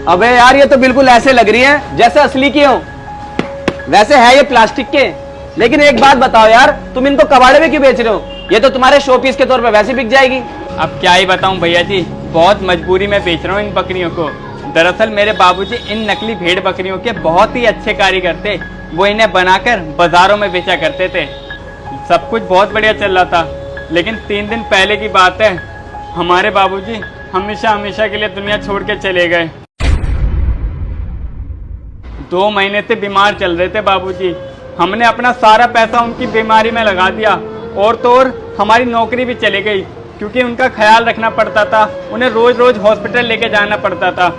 अबे यार ये तो बिल्कुल ऐसे लग रही है जैसे असली की हो। वैसे है ये प्लास्टिक के, लेकिन एक बात बताओ यार, तुम इनको कबाड़े में क्यों बेच रहे हो? ये तो तुम्हारे शो पीस के तौर पे वैसे बिक जाएगी। अब क्या ही बताऊं भैया जी, बहुत मजबूरी में बेच रहा हूँ इन बकरियों को। दरअसल मेरे बाबूजी इन नकली भेड़ बकरियों के बहुत ही अच्छे कारीगर थे। वो इन्हें बनाकर बाजारों में बेचा करते थे। सब कुछ बहुत बढ़िया चल रहा था, लेकिन 3 दिन पहले की बात है, हमारे बाबूजी हमेशा हमेशा के लिए दुनिया छोड़ के चले गए। 2 महीने से बीमार चल रहे थे बाबूजी। हमने अपना सारा पैसा उनकी बीमारी में लगा दिया, और तो और हमारी नौकरी भी चली गई, क्योंकि उनका ख्याल रखना पड़ता था। उन्हें रोज रोज हॉस्पिटल लेके जाना पड़ता था।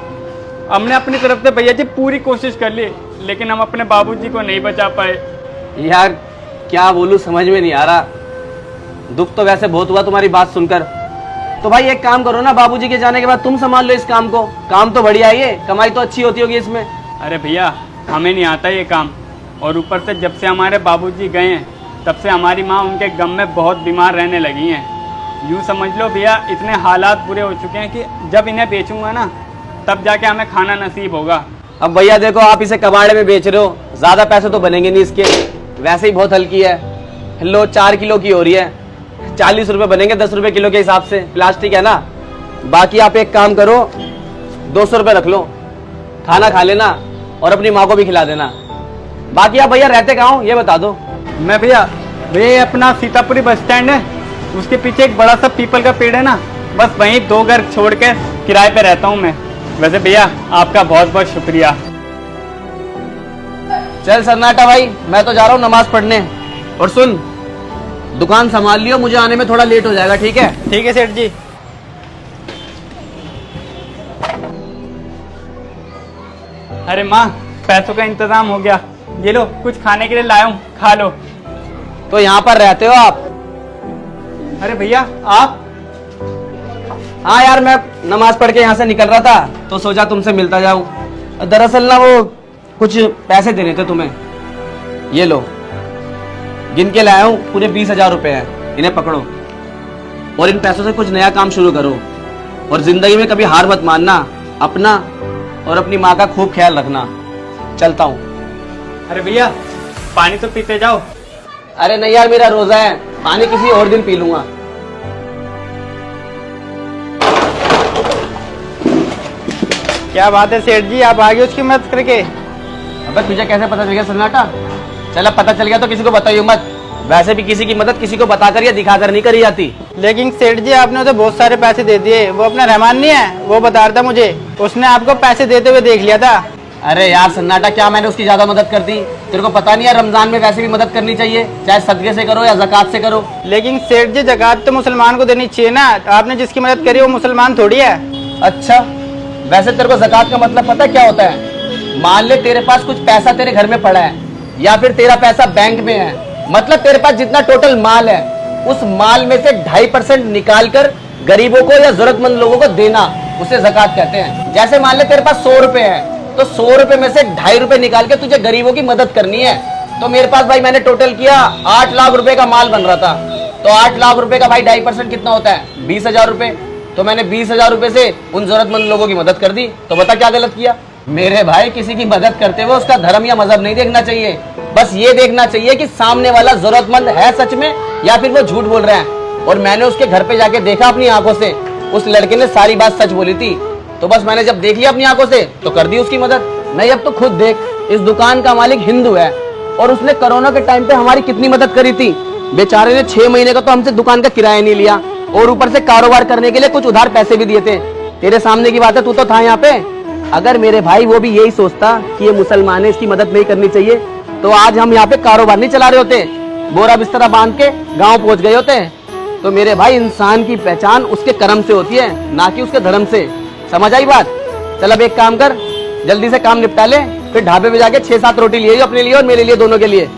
हमने अपनी तरफ से भैया जी पूरी कोशिश कर ली, लेकिन हम अपने बाबूजी को नहीं बचा पाए। यार क्या बोलूं, समझ में नहीं आ रहा। दुख तो वैसे बहुत हुआ तुम्हारी बात सुनकर। तो भाई एक काम करो ना, बाबूजी के जाने के बाद तुम संभाल लो इस काम को। काम तो बढ़िया है, ये कमाई तो अच्छी होती होगी इसमें। अरे भैया हमें नहीं आता ये काम, और ऊपर से जब से हमारे बाबूजी गए हैं तब से हमारी माँ उनके गम में बहुत बीमार रहने लगी हैं। यूँ समझ लो भैया, इतने हालात बुरे हो चुके हैं कि जब इन्हें बेचूंगा ना तब जाके हमें खाना नसीब होगा। अब भैया देखो, आप इसे कबाड़े में बेच रहे हो, ज्यादा पैसे तो बनेंगे नहीं इसके, वैसे ही बहुत हल्की है। लो 4 किलो की हो रही है, 40 रुपए बनेंगे 10 रुपए किलो के हिसाब से, प्लास्टिक है ना। बाकी आप एक काम करो, 200 रुपए रख लो, खाना खा लेना और अपनी माँ को भी खिला देना। बाकी आप भैया रहते कहाँ हो ये बता दो। मैं भैया ये अपना सीतापुरी बस स्टैंड है, उसके पीछे एक बड़ा सा पीपल का पेड़ है ना, बस वहीं 2 घर छोड़ के किराए पे रहता हूँ मैं। वैसे भैया आपका बहुत बहुत शुक्रिया। चल सन्नाटा भाई, मैं तो जा रहा हूँ नमाज पढ़ने। और सुन, दुकान संभाल लियो, मुझे आने में थोड़ा लेट हो जाएगा, ठीक है? ठीक है सेठ जी। अरे माँ, पैसों का इंतजाम हो गया, ये लो कुछ खाने के लिए लाया हूँ, खा लो। तो यहाँ पर रहते हो आप? अरे भैया आप? हाँ यार, मैं नमाज पढ़ के यहाँ से निकल रहा था तो सोचा तुमसे मिलता जाऊं। दरअसल ना वो कुछ पैसे देने थे तुम्हें, ये लो गिन के लाया हूँ, पूरे 20,000 रुपए हैं, इन्हें पकड़ो और इन पैसों से कुछ नया काम शुरू करो। और जिंदगी में कभी हार मत मानना, अपना और अपनी माँ का खूब ख्याल रखना। चलता हूँ। अरे भैया पानी तो पीते जाओ। अरे नहीं यार, मेरा रोजा है, पानी किसी और दिन पी लूंगा। क्या बात है सेठ जी, आप आगे उसकी मदद करके? अबे तुझे कैसे पता चल गया सन्नाटा? चल अब पता चल गया तो किसी को बताइयो मत। वैसे भी किसी की मदद किसी को बताकर या दिखाकर नहीं करी जाती। लेकिन सेठ जी आपने उसे बहुत सारे पैसे दे दिए, वो अपना रहमान नहीं है, वो बता रहा था मुझे, उसने आपको पैसे देते हुए देख लिया था। अरे यार सन्नाटा, क्या मैंने उसकी ज्यादा मदद कर दी? तेरे को पता नहीं है रमजान में वैसे भी मदद करनी चाहिए, चाहे सदके से करो या ज़कात से करो। लेकिन सेठ जी ज़कात तो मुसलमान को देनी चाहिए ना, आपने जिसकी मदद करी वो मुसलमान थोड़ी है। अच्छा, वैसे तेरे को ज़कात का मतलब पता है क्या होता है? मान ले तेरे पास कुछ पैसा तेरे घर में पड़ा है, या फिर तेरा पैसा बैंक में है, मतलब तेरे पास जितना टोटल माल है उस माल में से 2.5% निकाल कर गरीबों को या जरूरतमंद लोगों को देना, उसे ज़कात कहते हैं। जैसे मान ले तेरे पास 100 रुपए है, तो 100 रुपए में से 2.5 रुपए निकाल के तुझे गरीबों की मदद करनी है। तो मेरे पास भाई मैंने टोटल किया 8 लाख रुपए का माल बन रहा था, तो 8 लाख रुपए का भाई 2.5% कितना होता है? 20,000 रुपए। तो मैंने 20,000 रुपए से उन जरूरतमंद लोगों की मदद कर दी। तो बता क्या गलत किया? मेरे भाई, किसी की मदद करते हुए उसका धर्म या मजहब नहीं देखना चाहिए, बस ये देखना चाहिए कि सामने वाला जरूरतमंद है सच में या फिर वो झूठ बोल रहा है। और मैंने उसके घर पे जाके देखा अपनी आंखों से, उस लड़के ने सारी बात सच बोली थी। तो बस मैंने जब देख लिया अपनी आंखों से तो कर दी उसकी मदद। नहीं, अब तो खुद देख, इस दुकान का मालिक हिंदू है और उसने कोरोना के टाइम पे हमारी कितनी मदद करी थी। बेचारे ने 6 महीने का तो हमसे दुकान का किराया नहीं लिया और ऊपर से कारोबार करने के लिए कुछ उधार पैसे भी दिए थे। तेरे सामने की बात है, तू तो था यहाँ पे। अगर मेरे भाई वो भी यही सोचता कि ये मुसलमान है, इसकी मदद नहीं करनी चाहिए, तो आज हम यहाँ पे कारोबार नहीं चला रहे होते, बोरा बिस्तरा बांध के गांव पहुंच गए होते। तो मेरे भाई, इंसान की पहचान उसके कर्म से होती है, ना कि उसके धर्म से। समझ आई बात? चल अब एक काम कर, जल्दी से काम निपटा ले, फिर ढाबे पे जाके 6-7 रोटी लिए अपने लिए और मेरे लिए, दोनों के लिए।